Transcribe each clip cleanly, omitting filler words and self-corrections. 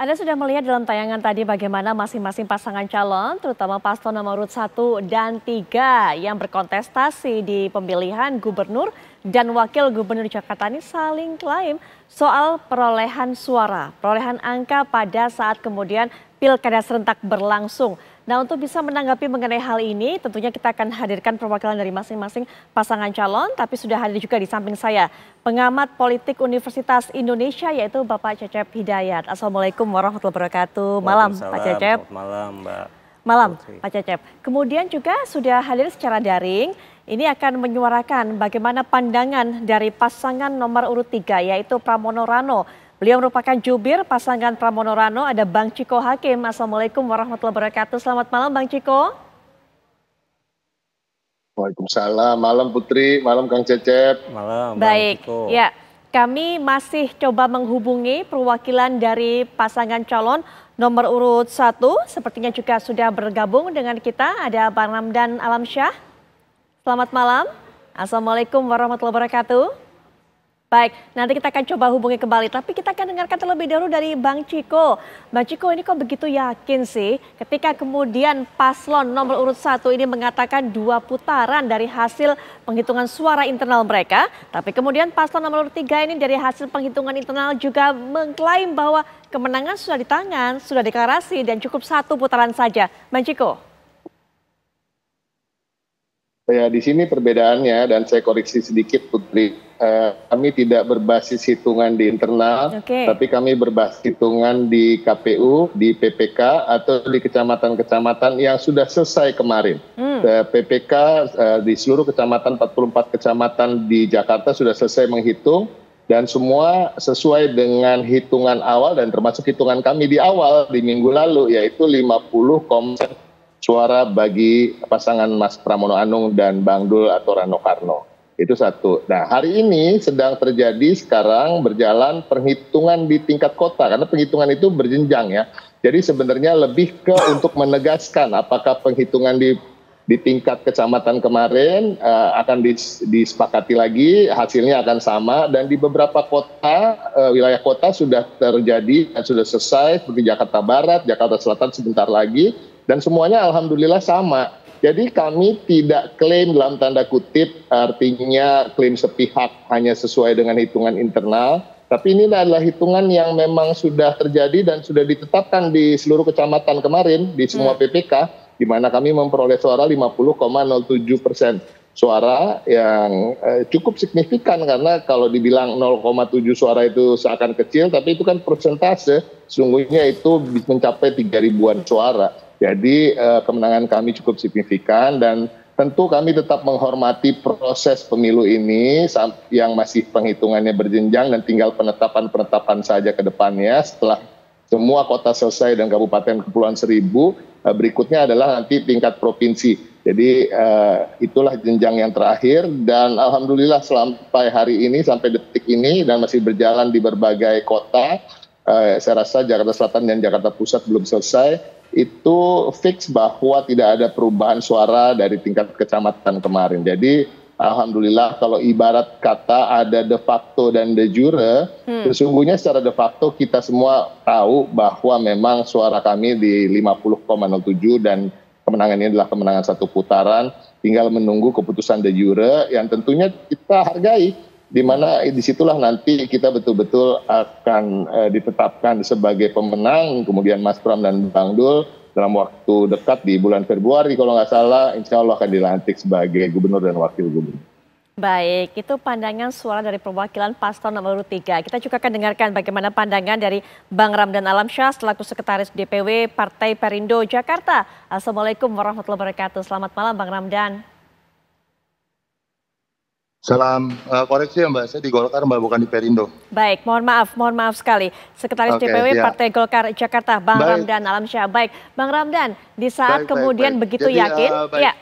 Anda sudah melihat dalam tayangan tadi bagaimana masing-masing pasangan calon, terutama paslon nomor urut 1 dan 3 yang berkontestasi di pemilihan gubernur dan wakil gubernur Jakarta ini saling klaim soal perolehan suara, perolehan angka pada saat kemudian pilkada serentak berlangsung. Nah, untuk bisa menanggapi mengenai hal ini, tentunya kita akan hadirkan perwakilan dari masing-masing pasangan calon, tapi sudah hadir juga di samping saya pengamat politik Universitas Indonesia yaitu Bapak Cecep Hidayat. Assalamualaikum warahmatullahi wabarakatuh. Malam Pak Cecep. Malam Mbak. Malam Pak Cecep. Kemudian juga sudah hadir secara daring, ini akan menyuarakan bagaimana pandangan dari pasangan nomor urut 3 yaitu Pramono Rano. Beliau merupakan jubir pasangan Pramono Rano, ada Bang Ciko Hakim. Assalamualaikum warahmatullahi wabarakatuh. Selamat malam Bang Ciko. Waalaikumsalam, malam Putri, malam Kang Cecep. Malam Baik, Bang Ciko. Ya, kami masih coba menghubungi perwakilan dari pasangan calon nomor urut 1. Sepertinya juga sudah bergabung dengan kita, ada Bang Ramdan Alamsyah. Selamat malam. Assalamualaikum warahmatullahi wabarakatuh. Baik, nanti kita akan coba hubungi kembali. Tapi kita akan dengarkan terlebih dahulu dari Bang Ciko. Bang Ciko, ini kok begitu yakin sih ketika kemudian paslon nomor urut 1 ini mengatakan 2 putaran dari hasil penghitungan suara internal mereka. Tapi kemudian paslon nomor urut 3 ini dari hasil penghitungan internal juga mengklaim bahwa kemenangan sudah di tangan, sudah deklarasi dan cukup 1 putaran saja. Bang Ciko. Ya, di sini perbedaannya dan saya koreksi sedikit Putri. Kami tidak berbasis hitungan di internal, tapi kami berbasis hitungan di KPU, di PPK atau di kecamatan-kecamatan yang sudah selesai kemarin. PPK di seluruh kecamatan, 44 kecamatan di Jakarta sudah selesai menghitung dan semua sesuai dengan hitungan awal dan termasuk hitungan kami di awal di minggu lalu yaitu 50,% suara bagi pasangan Mas Pramono Anung dan Bang Dul atau Rano Karno. Itu satu. Nah, hari ini sedang terjadi sekarang berjalan perhitungan di tingkat kota karena penghitungan itu berjenjang ya. Jadi sebenarnya lebih ke untuk menegaskan apakah penghitungan di tingkat kecamatan kemarin akan disepakati lagi, hasilnya akan sama dan di beberapa kota, wilayah kota sudah terjadi dan sudah selesai seperti Jakarta Barat, Jakarta Selatan sebentar lagi dan semuanya alhamdulillah sama. Jadi kami tidak klaim dalam tanda kutip, artinya klaim sepihak hanya sesuai dengan hitungan internal. Tapi ini adalah hitungan yang memang sudah terjadi dan sudah ditetapkan di seluruh kecamatan kemarin, di semua PPK, di mana kami memperoleh suara 50,07%. Suara yang cukup signifikan karena kalau dibilang 0,7 suara itu seakan kecil, tapi itu kan persentase, sesungguhnya itu mencapai 3.000-an suara. Jadi kemenangan kami cukup signifikan dan tentu kami tetap menghormati proses pemilu ini yang masih penghitungannya berjenjang dan tinggal penetapan saja ke depannya setelah semua kota selesai dan kabupaten kepulauan Seribu, berikutnya adalah nanti tingkat provinsi. Jadi itulah jenjang yang terakhir dan alhamdulillah sampai hari ini, sampai detik ini dan masih berjalan di berbagai kota, saya rasa Jakarta Selatan dan Jakarta Pusat belum selesai. Itu fix bahwa tidak ada perubahan suara dari tingkat kecamatan kemarin. Jadi alhamdulillah kalau ibarat kata ada de facto dan de jure, sesungguhnya secara de facto kita semua tahu bahwa memang suara kami di 50,07 dan kemenangan ini adalah kemenangan 1 putaran. Tinggal menunggu keputusan de jure yang tentunya kita hargai. Di mana disitulah nanti kita betul-betul akan ditetapkan sebagai pemenang, kemudian Mas Pram dan Bang Dul dalam waktu dekat di bulan Februari kalau nggak salah, insya Allah akan dilantik sebagai gubernur dan wakil gubernur. Baik, itu pandangan suara dari perwakilan paslon nomor urut 3. Kita juga akan dengarkan bagaimana pandangan dari Bang Ramdan Alamsyah selaku Sekretaris DPW Partai Perindo Jakarta. Assalamualaikum warahmatullahi wabarakatuh. Selamat malam Bang Ramdan. Salam koreksi ya Mbak, saya di Golkar Mbak, bukan di Perindo. Baik, mohon maaf sekali. Sekretaris DPW Partai Golkar Jakarta, Bang Ramdan Alamsyah. Baik, Bang Ramdan, di saat kemudian begitu yakin, ya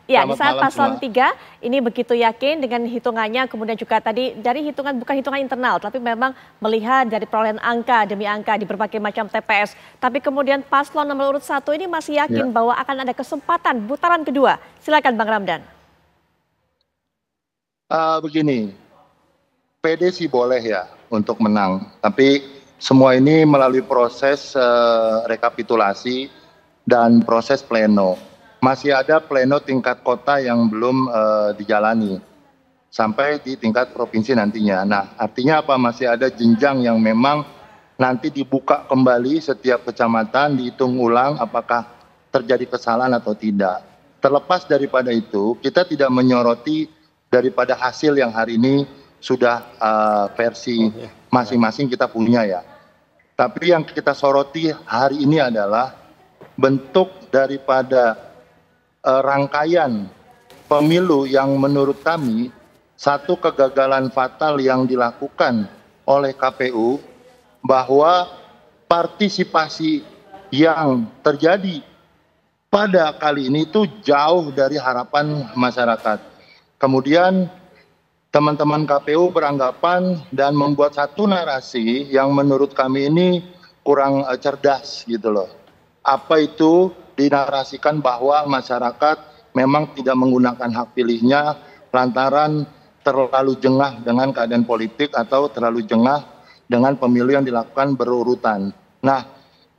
di saat paslon 3 ini begitu yakin dengan hitungannya, kemudian juga tadi dari hitungan bukan hitungan internal, tapi memang melihat dari perolehan angka demi angka di berbagai macam TPS. Tapi kemudian paslon nomor urut 1 ini masih yakin bahwa akan ada kesempatan putaran kedua. Silakan Bang Ramdan. Begini, PD sih boleh ya untuk menang, tapi semua ini melalui proses rekapitulasi dan proses pleno. Masih ada pleno tingkat kota yang belum dijalani sampai di tingkat provinsi nantinya. Nah, artinya apa? Masih ada jenjang yang memang nanti dibuka kembali setiap kecamatan, dihitung ulang apakah terjadi kesalahan atau tidak. Terlepas daripada itu, kita tidak menyoroti daripada hasil yang hari ini sudah versi masing-masing kita punya ya. Tapi yang kita soroti hari ini adalah bentuk daripada rangkaian pemilu yang menurut kami satu kegagalan fatal yang dilakukan oleh KPU, bahwa partisipasi yang terjadi pada kali ini itu jauh dari harapan masyarakat. Kemudian teman-teman KPU beranggapan dan membuat satu narasi yang menurut kami ini kurang cerdas gitu loh. Apa itu dinarasikan bahwa masyarakat memang tidak menggunakan hak pilihnya lantaran terlalu jengah dengan keadaan politik atau terlalu jengah dengan pemilu yang dilakukan berurutan. Nah,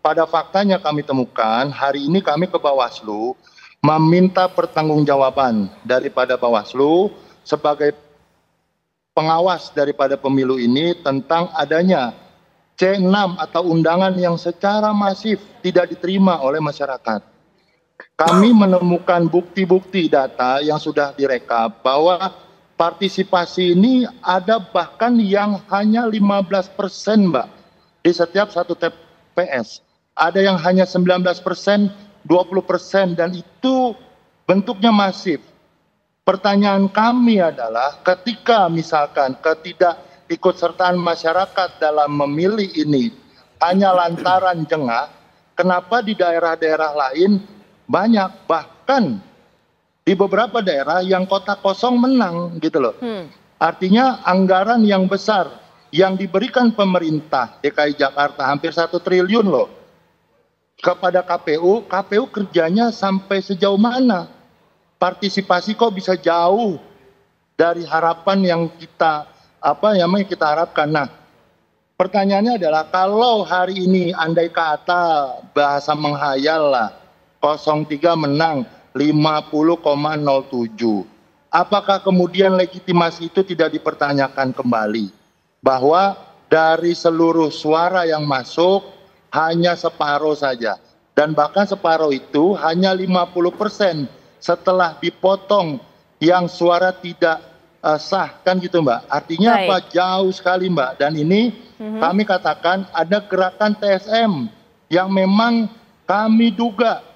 pada faktanya kami temukan hari ini kami ke Bawaslu meminta pertanggungjawaban daripada Bawaslu sebagai pengawas daripada pemilu ini tentang adanya C6 atau undangan yang secara masif tidak diterima oleh masyarakat. Kami menemukan bukti-bukti data yang sudah direkap bahwa partisipasi ini ada bahkan yang hanya 15%, Mbak, di setiap satu TPS. Ada yang hanya 19%, 20%, dan itu bentuknya masif. Pertanyaan kami adalah ketika misalkan ketidakikutsertaan masyarakat dalam memilih ini hanya lantaran jengah, kenapa di daerah-daerah lain banyak, bahkan di beberapa daerah yang kota kosong menang gitu loh. Artinya anggaran yang besar yang diberikan pemerintah DKI Jakarta hampir 1 triliun loh kepada KPU, KPU kerjanya sampai sejauh mana? Partisipasi kok bisa jauh dari harapan yang kita kita harapkan. Nah, pertanyaannya adalah kalau hari ini andai kata bahasa menghayal lah 03 menang 50,07. Apakah kemudian legitimasi itu tidak dipertanyakan kembali? Bahwa dari seluruh suara yang masuk hanya separuh saja. Dan bahkan separuh itu hanya 50% setelah dipotong yang suara tidak sah, kan gitu Mbak. Artinya apa? Jauh sekali Mbak. Dan ini kami katakan ada gerakan TSM yang memang kami duga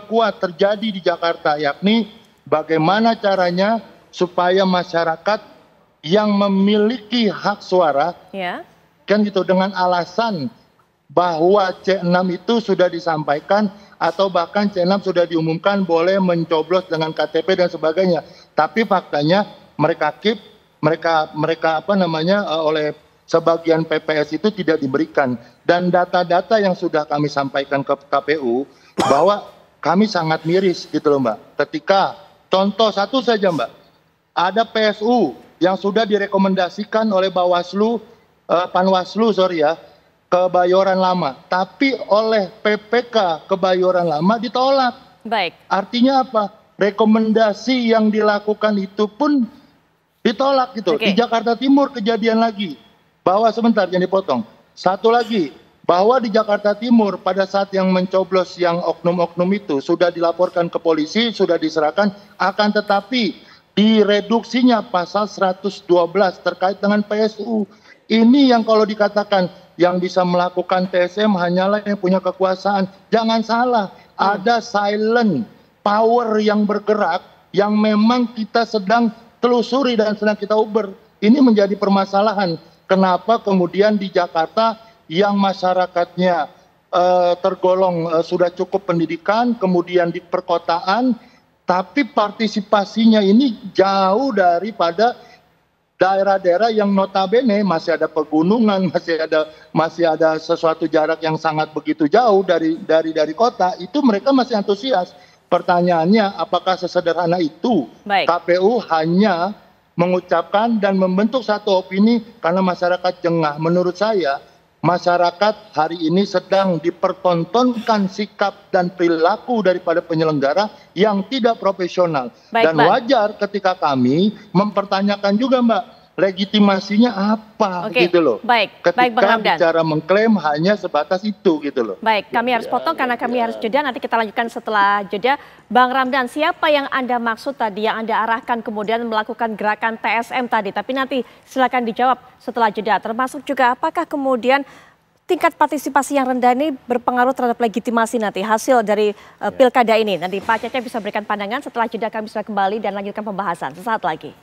kuat terjadi di Jakarta, yakni bagaimana caranya supaya masyarakat yang memiliki hak suara, kan gitu, dengan alasan bahwa C6 itu sudah disampaikan atau bahkan C6 sudah diumumkan boleh mencoblos dengan KTP dan sebagainya. Tapi faktanya mereka oleh sebagian PPS itu tidak diberikan. Dan data-data yang sudah kami sampaikan ke KPU bahwa kami sangat miris gitu loh Mbak. Ketika contoh satu saja Mbak, ada PSU yang sudah direkomendasikan oleh Panwaslu Kebayoran Lama, tapi oleh PPK Kebayoran Lama ditolak. Baik. Artinya apa? Rekomendasi yang dilakukan itu pun ditolak gitu. Di Jakarta Timur kejadian lagi. Bahwa sebentar yang dipotong. Satu lagi, bahwa di Jakarta Timur pada saat yang mencoblos yang oknum-oknum itu sudah dilaporkan ke polisi, sudah diserahkan, akan tetapi direduksinya pasal 112 terkait dengan PSU. Ini yang kalau dikatakan yang bisa melakukan TSM hanyalah yang punya kekuasaan. Jangan salah, ada silent power yang bergerak yang memang kita sedang telusuri dan sedang kita uber. Ini menjadi permasalahan. Kenapa kemudian di Jakarta yang masyarakatnya tergolong sudah cukup pendidikan, kemudian di perkotaan, tapi partisipasinya ini jauh daripada daerah-daerah yang notabene masih ada pegunungan, masih ada sesuatu jarak yang sangat begitu jauh dari kota, itu mereka masih antusias. Pertanyaannya, apakah sesederhana itu KPU hanya mengucapkan dan membentuk satu opini karena masyarakat jengah? Menurut saya masyarakat hari ini sedang dipertontonkan sikap dan perilaku daripada penyelenggara yang tidak profesional. Dan wajar ketika kami mempertanyakan juga, Mbak, legitimasinya apa gitu loh. Ketika bicara mengklaim hanya sebatas itu gitu loh. Baik, kami harus potong karena kami harus jeda, nanti kita lanjutkan setelah jeda. Bang Ramdan, siapa yang Anda maksud tadi, yang Anda arahkan kemudian melakukan gerakan TSM tadi? Tapi nanti silakan dijawab setelah jeda. Termasuk juga apakah kemudian tingkat partisipasi yang rendah ini berpengaruh terhadap legitimasi nanti hasil dari pilkada ini? Nanti Pak Cecep bisa berikan pandangan, setelah jeda kami bisa kembali dan lanjutkan pembahasan sesaat lagi.